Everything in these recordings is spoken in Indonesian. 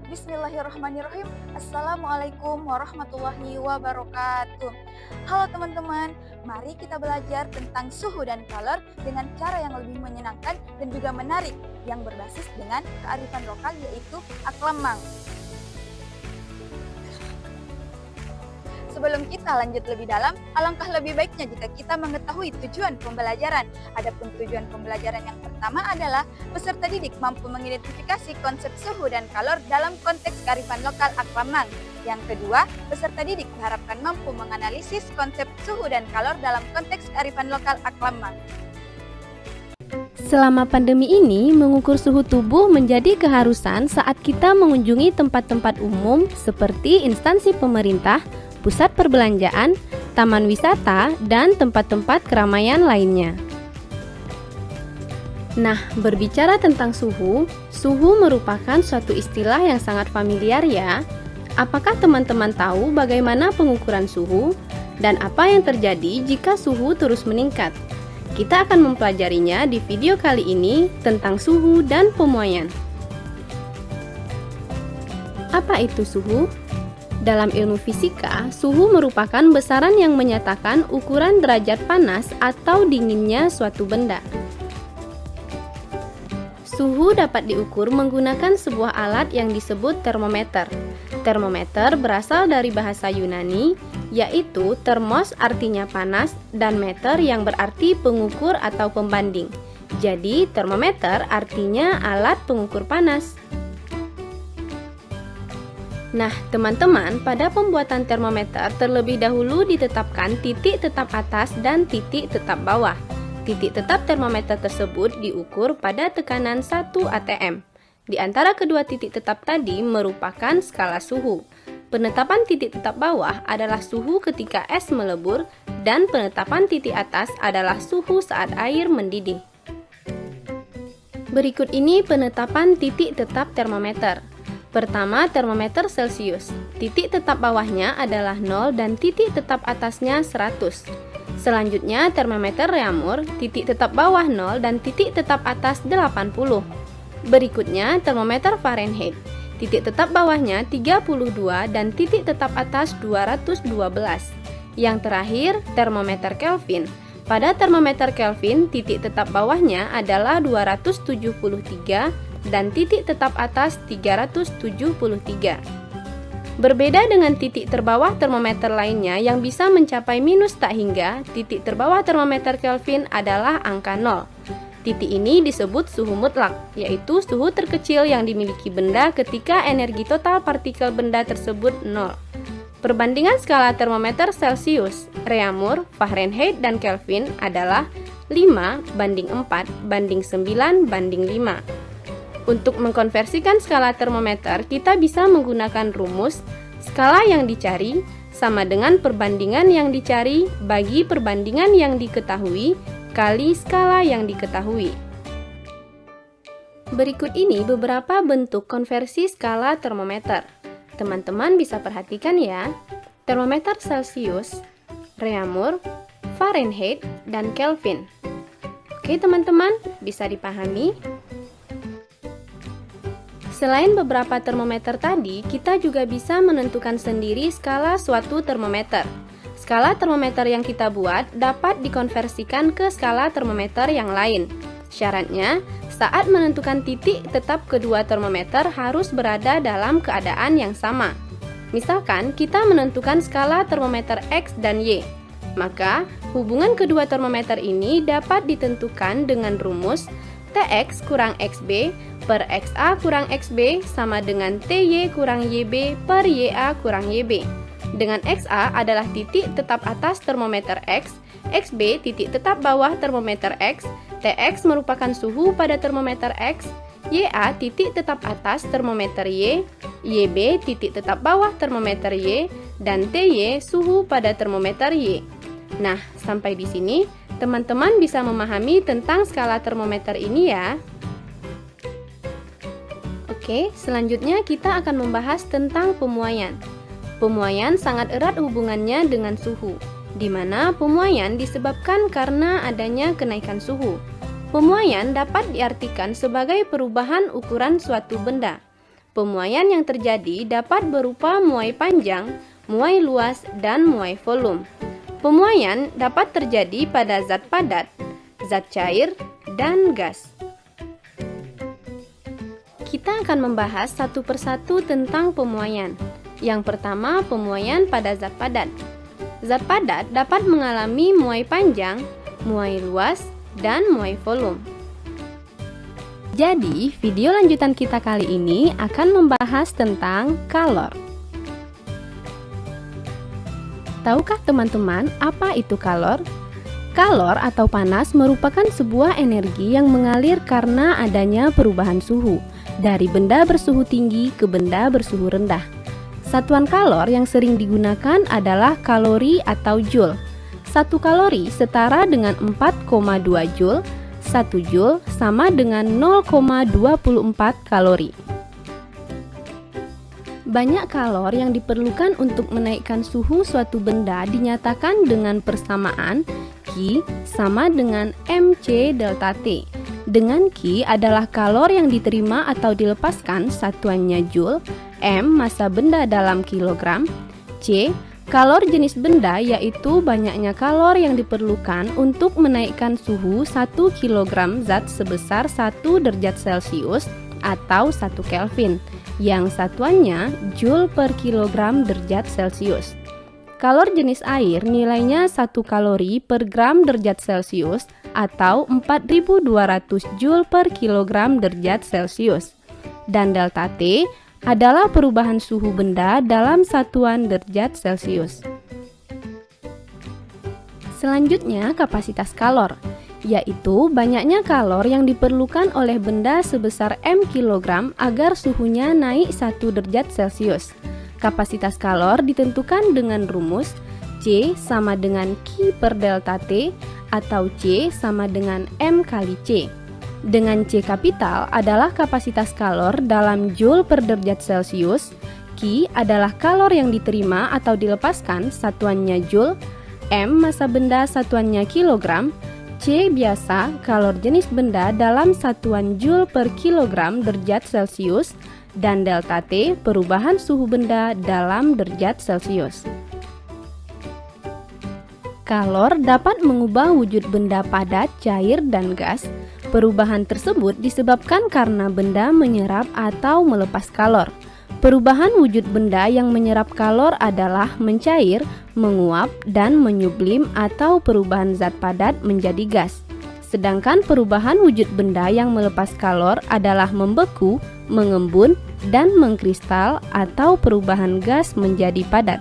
Bismillahirrahmanirrahim. Assalamualaikum warahmatullahi wabarakatuh. Halo teman-teman, mari kita belajar tentang suhu dan kalor dengan cara yang lebih menyenangkan dan juga menarik yang berbasis dengan kearifan lokal yaitu aklamang. Sebelum kita lanjut lebih dalam, alangkah lebih baiknya jika kita mengetahui tujuan pembelajaran. Adapun tujuan pembelajaran yang pertama adalah peserta didik mampu mengidentifikasi konsep suhu dan kalor dalam konteks kearifan lokal aklamang. Yang kedua, peserta didik diharapkan mampu menganalisis konsep suhu dan kalor dalam konteks kearifan lokal aklamang. Selama pandemi ini, mengukur suhu tubuh menjadi keharusan saat kita mengunjungi tempat-tempat umum seperti instansi pemerintah, pusat perbelanjaan, taman wisata, dan tempat-tempat keramaian lainnya. Nah, berbicara tentang suhu merupakan suatu istilah yang sangat familiar ya. Apakah teman-teman tahu bagaimana pengukuran suhu dan apa yang terjadi jika suhu terus meningkat? Kita akan mempelajarinya di video kali ini tentang suhu dan pemuaian. Apa itu suhu? Dalam ilmu fisika, suhu merupakan besaran yang menyatakan ukuran derajat panas atau dinginnya suatu benda. Suhu dapat diukur menggunakan sebuah alat yang disebut termometer. Termometer berasal dari bahasa Yunani, yaitu termos artinya panas dan meter yang berarti pengukur atau pembanding. Jadi, termometer artinya alat pengukur panas. Nah, teman-teman, pada pembuatan termometer terlebih dahulu ditetapkan titik tetap atas dan titik tetap bawah. Titik tetap termometer tersebut diukur pada tekanan 1 atm. Di antara kedua titik tetap tadi merupakan skala suhu. Penetapan titik tetap bawah adalah suhu ketika es melebur dan penetapan titik atas adalah suhu saat air mendidih. Berikut ini penetapan titik tetap termometer. Pertama, termometer Celcius. Titik tetap bawahnya adalah 0 dan titik tetap atasnya 100. Selanjutnya, termometer Reaumur. Titik tetap bawah 0 dan titik tetap atas 80. Berikutnya, termometer Fahrenheit. Titik tetap bawahnya 32 dan titik tetap atas 212. Yang terakhir, termometer Kelvin. Pada termometer Kelvin, titik tetap bawahnya adalah 273 dan titik tetap atas 373. Berbeda dengan titik terbawah termometer lainnya yang bisa mencapai minus tak hingga, titik terbawah termometer Kelvin adalah angka 0. Titik ini disebut suhu mutlak, yaitu suhu terkecil yang dimiliki benda ketika energi total partikel benda tersebut 0. Perbandingan skala termometer Celcius, Reaumur, Fahrenheit, dan Kelvin adalah 5:4:9:5. Untuk mengkonversikan skala termometer, kita bisa menggunakan rumus skala yang dicari sama dengan perbandingan yang dicari bagi perbandingan yang diketahui kali skala yang diketahui. Berikut ini beberapa bentuk konversi skala termometer. Teman-teman bisa perhatikan ya. Termometer Celcius, Reaumur, Fahrenheit, dan Kelvin. Oke teman-teman, bisa dipahami? Selain beberapa termometer tadi, kita juga bisa menentukan sendiri skala suatu termometer. Skala termometer yang kita buat dapat dikonversikan ke skala termometer yang lain. Syaratnya, saat menentukan titik tetap kedua termometer harus berada dalam keadaan yang sama. Misalkan kita menentukan skala termometer X dan Y, maka hubungan kedua termometer ini dapat ditentukan dengan rumus Tx kurang Xb per Xa kurang Xb sama dengan Ty kurang Yb per Ya kurang Yb. Dengan Xa adalah titik tetap atas termometer X, Xb titik tetap bawah termometer X, Tx merupakan suhu pada termometer X, Ya titik tetap atas termometer Y, Yb titik tetap bawah termometer Y, dan Ty suhu pada termometer Y. Nah, sampai di sini teman-teman bisa memahami tentang skala termometer ini ya. Oke, selanjutnya kita akan membahas tentang pemuaian. Pemuaian sangat erat hubungannya dengan suhu, di mana pemuaian disebabkan karena adanya kenaikan suhu. Pemuaian dapat diartikan sebagai perubahan ukuran suatu benda. Pemuaian yang terjadi dapat berupa muai panjang, muai luas, dan muai volume. Pemuaian dapat terjadi pada zat padat, zat cair, dan gas. Kita akan membahas satu persatu tentang pemuaian. Yang pertama, pemuaian pada zat padat. Zat padat dapat mengalami muai panjang, muai luas, dan muai volume. Jadi, video lanjutan kita kali ini akan membahas tentang kalor. Tahukah teman-teman apa itu kalor? Kalor atau panas merupakan sebuah energi yang mengalir karena adanya perubahan suhu dari benda bersuhu tinggi ke benda bersuhu rendah. Satuan kalor yang sering digunakan adalah kalori atau joule. 1 kalori setara dengan 4,2 joule. 1 joule sama dengan 0,24 kalori. Banyak kalor yang diperlukan untuk menaikkan suhu suatu benda dinyatakan dengan persamaan Q sama dengan mc delta T. Dengan Q adalah kalor yang diterima atau dilepaskan, satuannya joule, M massa benda dalam kilogram, C kalor jenis benda yaitu banyaknya kalor yang diperlukan untuk menaikkan suhu 1 kg zat sebesar 1 derajat Celcius atau 1 Kelvin, yang satuannya joule per kilogram derajat Celcius. Kalor jenis air nilainya 1 kalori per gram derajat Celcius atau 4200 joule per kilogram derajat Celcius. Dan delta T adalah perubahan suhu benda dalam satuan derajat Celcius. Selanjutnya, kapasitas kalor, yaitu banyaknya kalor yang diperlukan oleh benda sebesar m kilogram agar suhunya naik 1 derajat Celcius. Kapasitas kalor ditentukan dengan rumus C sama dengan Q per delta T atau C sama dengan M kali C. Dengan C kapital adalah kapasitas kalor dalam joule per derajat Celcius, Q adalah kalor yang diterima atau dilepaskan, satuannya joule, M massa benda satuannya kilogram, C biasa kalor jenis benda dalam satuan joule per kilogram derajat Celcius, dan delta T perubahan suhu benda dalam derajat Celcius. Kalor dapat mengubah wujud benda padat, cair, dan gas. Perubahan tersebut disebabkan karena benda menyerap atau melepas kalor. Perubahan wujud benda yang menyerap kalor adalah mencair, menguap, dan menyublim atau perubahan zat padat menjadi gas. Sedangkan perubahan wujud benda yang melepas kalor adalah membeku, mengembun, dan mengkristal atau perubahan gas menjadi padat.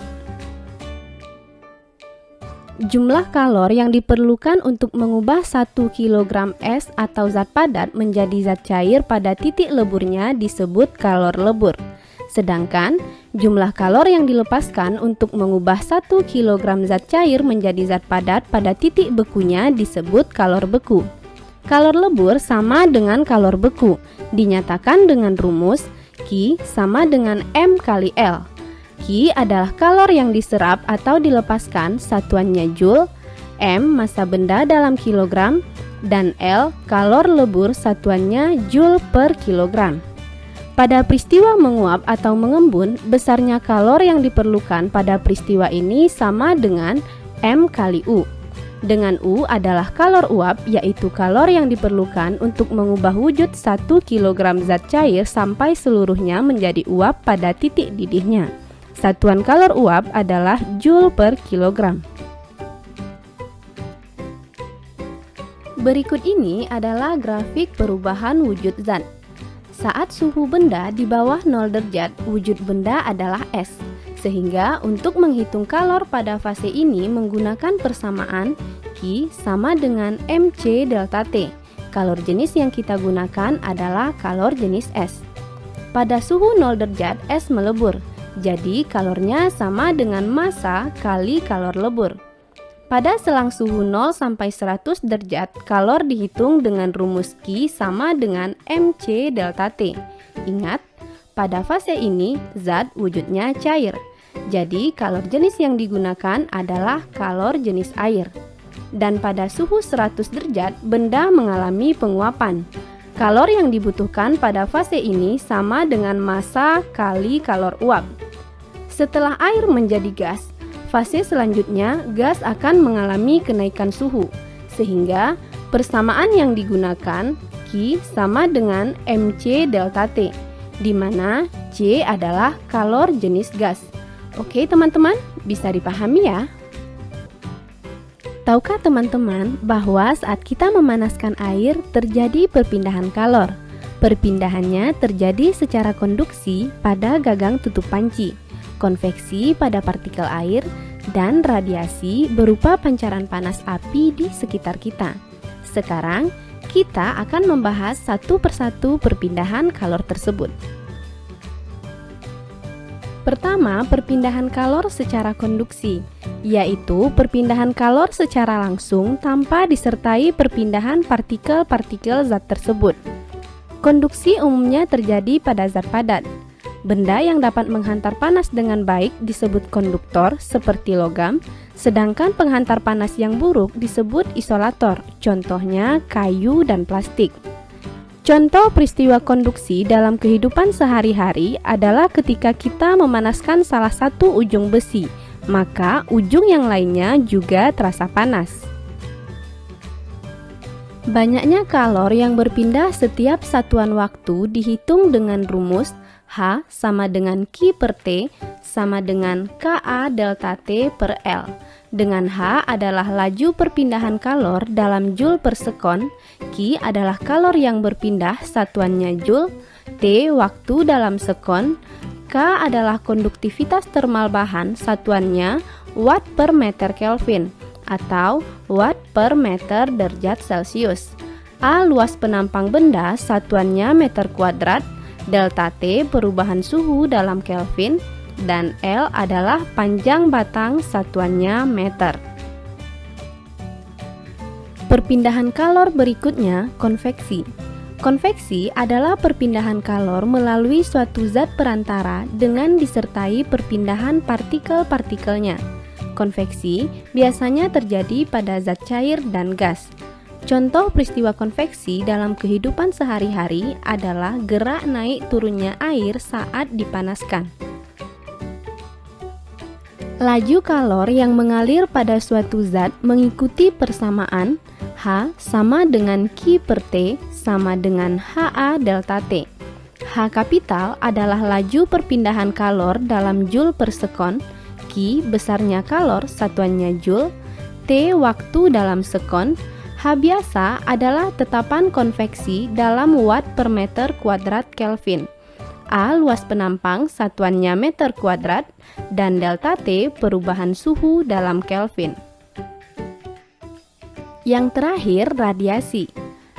Jumlah kalor yang diperlukan untuk mengubah 1 kg es atau zat padat menjadi zat cair pada titik leburnya disebut kalor lebur. Sedangkan jumlah kalor yang dilepaskan untuk mengubah 1 kg zat cair menjadi zat padat pada titik bekunya disebut kalor beku. Kalor lebur sama dengan kalor beku, dinyatakan dengan rumus Q sama dengan M kali L. Q adalah kalor yang diserap atau dilepaskan, satuannya joule, M massa benda dalam kilogram, dan L kalor lebur, satuannya joule per kilogram. Pada peristiwa menguap atau mengembun, besarnya kalor yang diperlukan pada peristiwa ini sama dengan M kali U. Dengan U adalah kalor uap, yaitu kalor yang diperlukan untuk mengubah wujud 1 kg zat cair sampai seluruhnya menjadi uap pada titik didihnya. Satuan kalor uap adalah joule per kilogram. Berikut ini adalah grafik perubahan wujud zat. Saat suhu benda di bawah 0 derajat, wujud benda adalah es. Sehingga untuk menghitung kalor pada fase ini menggunakan persamaan Q sama dengan mc delta T. Kalor jenis yang kita gunakan adalah kalor jenis es. Pada suhu 0 derajat, es melebur. Jadi kalornya sama dengan massa kali kalor lebur. Pada selang suhu 0 sampai 100 derajat, kalor dihitung dengan rumus Q sama dengan mc delta T. Ingat, pada fase ini zat wujudnya cair. Jadi kalor jenis yang digunakan adalah kalor jenis air. Dan pada suhu 100 derajat, benda mengalami penguapan. Kalor yang dibutuhkan pada fase ini sama dengan massa kali kalor uap. Setelah air menjadi gas, fase selanjutnya gas akan mengalami kenaikan suhu, sehingga persamaan yang digunakan Q sama dengan mc delta T, di mana C adalah kalor jenis gas. Oke teman-teman, bisa dipahami ya? Tahukah teman-teman bahwa saat kita memanaskan air terjadi perpindahan kalor? Perpindahannya terjadi secara konduksi pada gagang tutup panci, konveksi pada partikel air, dan radiasi berupa pancaran panas api di sekitar kita. Sekarang, kita akan membahas satu persatu perpindahan kalor tersebut. Pertama, perpindahan kalor secara konduksi, yaitu perpindahan kalor secara langsung tanpa disertai perpindahan partikel-partikel zat tersebut. Konduksi umumnya terjadi pada zat padat. Benda yang dapat menghantar panas dengan baik disebut konduktor seperti logam, sedangkan penghantar panas yang buruk disebut isolator, contohnya kayu dan plastik. Contoh peristiwa konduksi dalam kehidupan sehari-hari adalah ketika kita memanaskan salah satu ujung besi, maka ujung yang lainnya juga terasa panas. Banyaknya kalor yang berpindah setiap satuan waktu dihitung dengan rumus H sama dengan Q per T sama dengan Ka delta T per L. Dengan H adalah laju perpindahan kalor dalam joule per sekon, Q adalah kalor yang berpindah satuannya joule, T waktu dalam sekon, K adalah konduktivitas termal bahan satuannya watt per meter Kelvin atau watt per meter derajat Celcius. A luas penampang benda satuannya meter kuadrat, delta T perubahan suhu dalam Kelvin, dan L adalah panjang batang satuannya meter. Perpindahan kalor berikutnya konveksi. Konveksi adalah perpindahan kalor melalui suatu zat perantara dengan disertai perpindahan partikel-partikelnya. Konveksi biasanya terjadi pada zat cair dan gas. Contoh peristiwa konveksi dalam kehidupan sehari-hari adalah gerak naik turunnya air saat dipanaskan. Laju kalor yang mengalir pada suatu zat mengikuti persamaan H sama dengan Q per T sama dengan Ha delta T. H kapital adalah laju perpindahan kalor dalam joule per sekon, Q besarnya kalor satuannya joule, T waktu dalam sekon, H biasa adalah tetapan konveksi dalam watt per meter kuadrat Kelvin. A luas penampang satuannya meter kuadrat, dan delta T perubahan suhu dalam Kelvin. Yang terakhir, radiasi.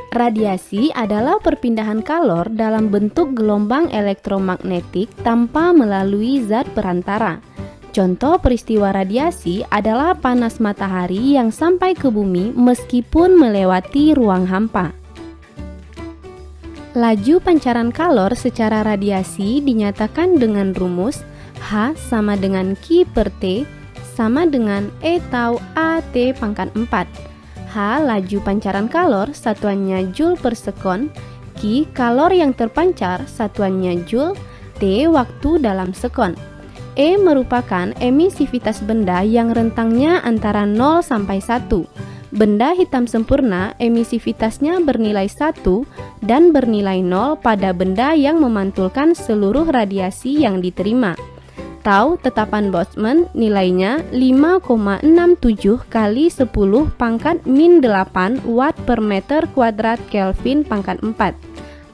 Radiasi adalah perpindahan kalor dalam bentuk gelombang elektromagnetik tanpa melalui zat perantara. Contoh peristiwa radiasi adalah panas matahari yang sampai ke bumi meskipun melewati ruang hampa. Laju pancaran kalor secara radiasi dinyatakan dengan rumus H sama dengan Q per T sama dengan E tau AT pangkat 4. H laju pancaran kalor satuannya joule per sekon, Q kalor yang terpancar satuannya joule, T waktu dalam sekon. E merupakan emisivitas benda yang rentangnya antara 0 sampai 1. Benda hitam sempurna emisivitasnya bernilai 1 dan bernilai 0 pada benda yang memantulkan seluruh radiasi yang diterima. Tau tetapan Boltzmann nilainya 5,67 kali 10 pangkat min 8 watt per meter kuadrat Kelvin pangkat 4.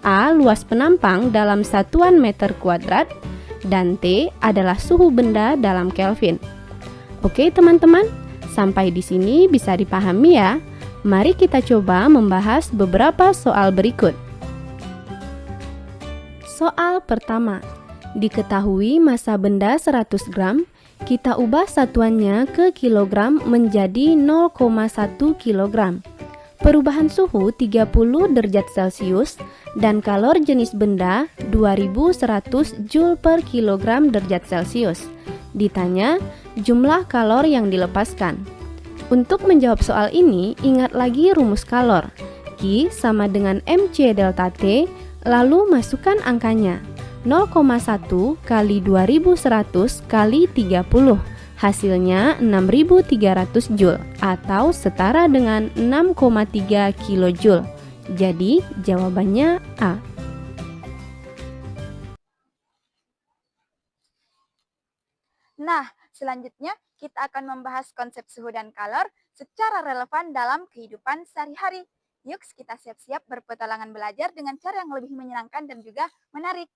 A luas penampang dalam satuan meter kuadrat dan T adalah suhu benda dalam Kelvin. Oke teman-teman, sampai di sini bisa dipahami ya. Mari kita coba membahas beberapa soal berikut. Soal pertama. Diketahui massa benda 100 gram, kita ubah satuannya ke kilogram menjadi 0,1 kilogram. Perubahan suhu 30 derajat Celcius dan kalor jenis benda 2100 Joule per kilogram derajat Celcius. Ditanya jumlah kalor yang dilepaskan. Untuk menjawab soal ini, ingat lagi rumus kalor. Q Q sama dengan MC delta T, lalu masukkan angkanya. 0,1 kali 2100 kali 30. Hasilnya 6300 Joule atau setara dengan 6,3 kilojoule. Jadi jawabannya A. Nah, selanjutnya kita akan membahas konsep suhu dan kalor secara relevan dalam kehidupan sehari-hari. Yuk kita siap-siap berpetualangan belajar dengan cara yang lebih menyenangkan dan juga menarik.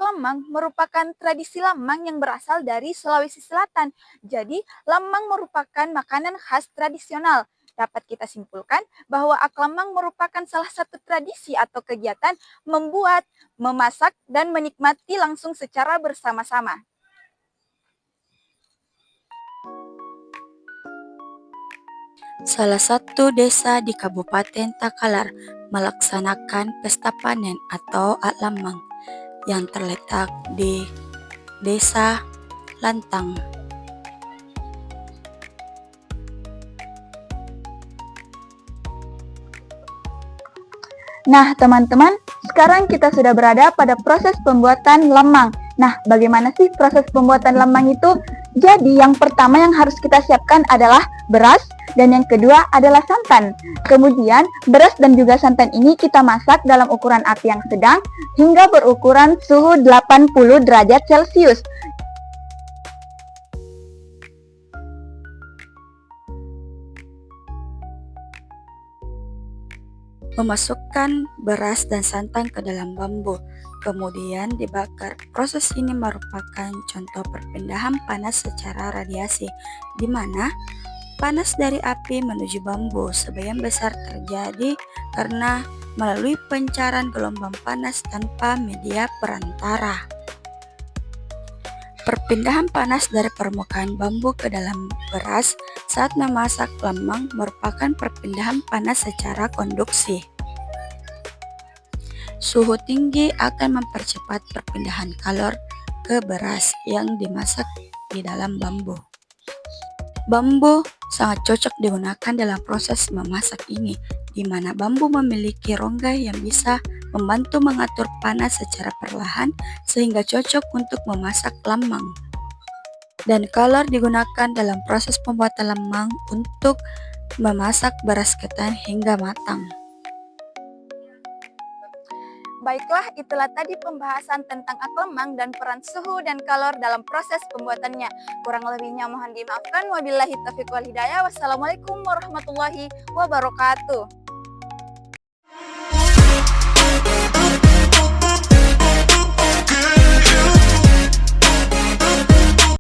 Lemang merupakan tradisi lemang yang berasal dari Sulawesi Selatan. Jadi, lemang merupakan makanan khas tradisional. Dapat kita simpulkan bahwa lemang merupakan salah satu tradisi atau kegiatan membuat, memasak, dan menikmati langsung secara bersama-sama. Salah satu desa di Kabupaten Takalar melaksanakan pesta panen atau Lamang yang terletak di Desa Lantang. Nah, teman-teman, sekarang kita sudah berada pada proses pembuatan lemang. Nah, bagaimana sih proses pembuatan lemang itu? Jadi, yang pertama yang harus kita siapkan adalah beras, dan yang kedua adalah santan. Kemudian, beras dan juga santan ini kita masak dalam ukuran api yang sedang hingga berukuran suhu 80 derajat Celcius. Memasukkan beras dan santan ke dalam bambu, kemudian dibakar. Proses ini merupakan contoh perpindahan panas secara radiasi, di mana panas dari api menuju bambu sebagian besar terjadi karena melalui pancaran gelombang panas tanpa media perantara. Perpindahan panas dari permukaan bambu ke dalam beras saat memasak lemang merupakan perpindahan panas secara konduksi. Suhu tinggi akan mempercepat perpindahan kalor ke beras yang dimasak di dalam bambu. Bambu sangat cocok digunakan dalam proses memasak ini, di mana bambu memiliki rongga yang bisa membantu mengatur panas secara perlahan sehingga cocok untuk memasak lemang. Dan kalor digunakan dalam proses pembuatan lemang untuk memasak beras ketan hingga matang. Baiklah, itulah tadi pembahasan tentang lemang dan peran suhu dan kalor dalam proses pembuatannya. Kurang lebihnya mohon dimaafkan. Wabillahi taufiq wal hidayah. Wassalamualaikum warahmatullahi wabarakatuh.